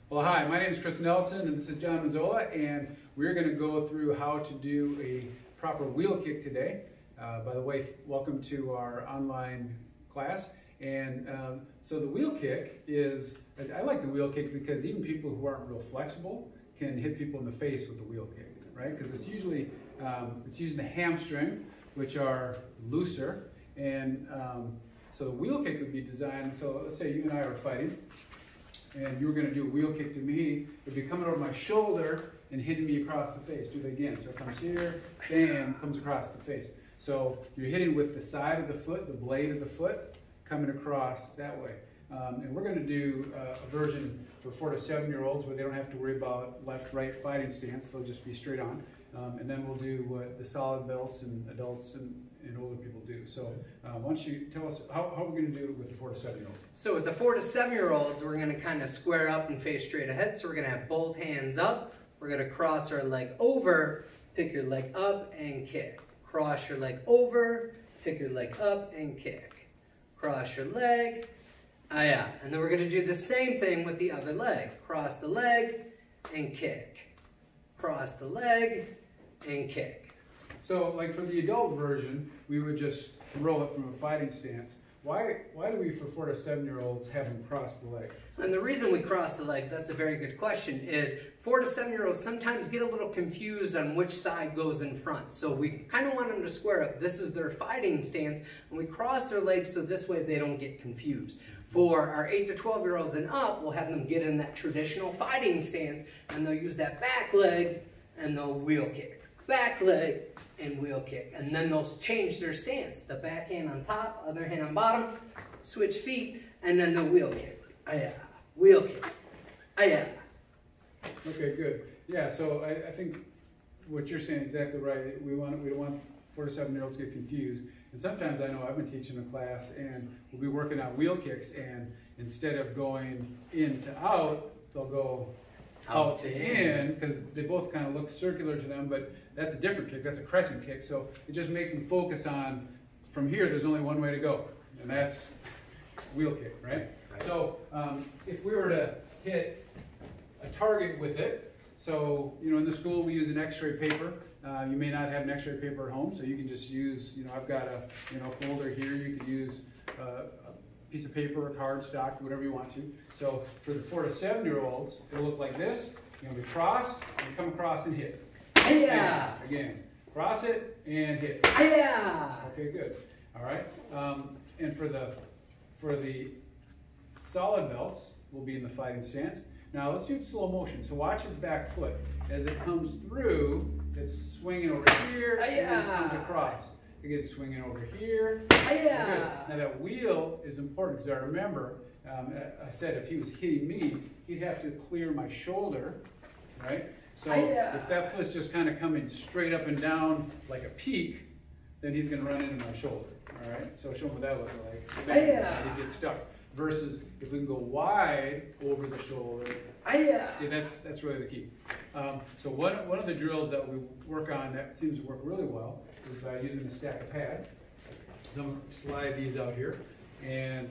Well, hi, my name is Chris Nelson and this is John Mazzola, and we're going to go through how to do a proper wheel kick today. By the way, welcome to our online class. And so the wheel kick is, I like the wheel kick because even people who aren't real flexible can hit people in the face with the wheel kick, right? Because it's usually, it's using the hamstring, which are looser. And so the wheel kick would be designed, so let's say you and I are fighting, and you were going to do a wheel kick to me. It'd be coming over my shoulder and hitting me across the face. Do that again. So it comes here, bam, comes across the face. So you're hitting with the side of the foot, the blade of the foot, coming across that way. And we're going to do a version for 4 to 7-year-olds where they don't have to worry about left-right fighting stance. They'll just be straight on. And then we'll do what the solid belts and adults and older people do. So why don't you tell us how we're going to do it with the 4 to 7-year-olds? So with the 4 to 7-year-olds, we're going to kind of square up and face straight ahead. So we're going to have both hands up. We're going to cross our leg over, pick your leg up and kick. Cross your leg over, pick your leg up and kick. Cross your leg, and then we're going to do the same thing with the other leg. Cross the leg and kick. Cross the leg and kick. So, like for the adult version, we would just throw it from a fighting stance. Why do we, for 4 to 7-year-olds, have them cross the leg? And the reason we cross the leg, that's a very good question, is 4 to 7-year-olds sometimes get a little confused on which side goes in front. So we kind of want them to square up. This is their fighting stance, and we cross their legs so this way they don't get confused. For our 8 to 12-year-olds and up, we'll have them get in that traditional fighting stance, and they'll use that back leg, and they'll wheel kick. Back leg and wheel kick. And then they'll change their stance. The back hand on top, other hand on bottom, switch feet, and then the wheel kick. Wheel kick. Okay, good. Yeah, so I think what you're saying is exactly right. We don't want 4 to 7-year-olds to get confused. And sometimes I know I've been teaching a class and we'll be working on wheel kicks, and instead of going in to out, they'll go out to in, because they both kind of look circular to them, but that's a different kick. That's a crescent kick. So it just makes them focus on, from here, there's only one way to go, and that's wheel kick, right? So if we were to hit a target with it, so, you know, in the school we use an x-ray paper. You may not have an x-ray paper at home, so you can just use, you know, I've got a, you know, folder here. You could use a piece of paper, a card, stock, whatever you want to. So for the 4 to 7-year-olds, it'll look like this. You're going to cross, and come across and hit. Again, cross it and hit. Okay, good. All right. And for the solid belts, we'll be in the fighting stance. Now let's do it slow motion. So watch his back foot. As it comes through, it's swinging over here, and then it comes across. Again, swinging over here. Now that wheel is important, because I remember, I said if he was hitting me, he'd have to clear my shoulder, right? So if that foot's just kind of coming straight up and down like a peak, then he's going to run into my shoulder, all right? So show him what that looks like. He gets stuck. Versus if we can go wide over the shoulder. See, that's really the key. So one of the drills that we work on that seems to work really well is by using a stack of pads. So I'm going to slide these out here. And,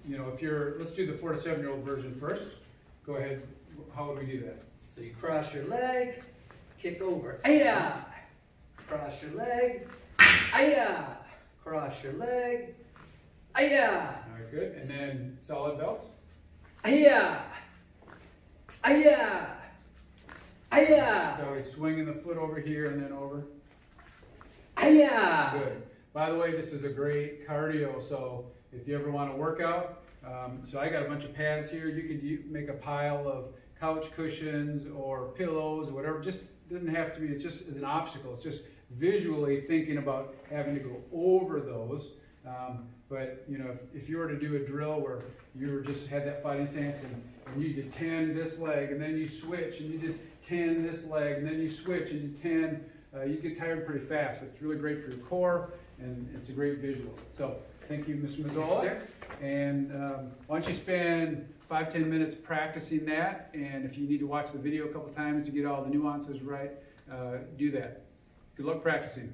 you know, let's do the 4 to 7-year-old version first. Go ahead. How would we do that? So you cross your leg, kick over. Cross your leg. Cross your leg. All right, good. And then solid belts. So he's swinging the foot over here and then over. Good. By the way, this is a great cardio, so if you ever want to work out, so I got a bunch of pads here. You could make a pile of couch cushions or pillows or whatever. Just doesn't have to be, it's just as an obstacle. It's just visually thinking about having to go over those. But you know, if you were to do a drill where you just had that fighting stance and you did 10 this leg and then you switch and you did 10 this leg and then you switch and you did 10, you get tired pretty fast. But it's really great for your core and it's a great visual. So thank you, Mr. Mazzola. And why don't you spend 5-10 minutes practicing that, and if you need to watch the video a couple times to get all the nuances right, do that. Good luck practicing.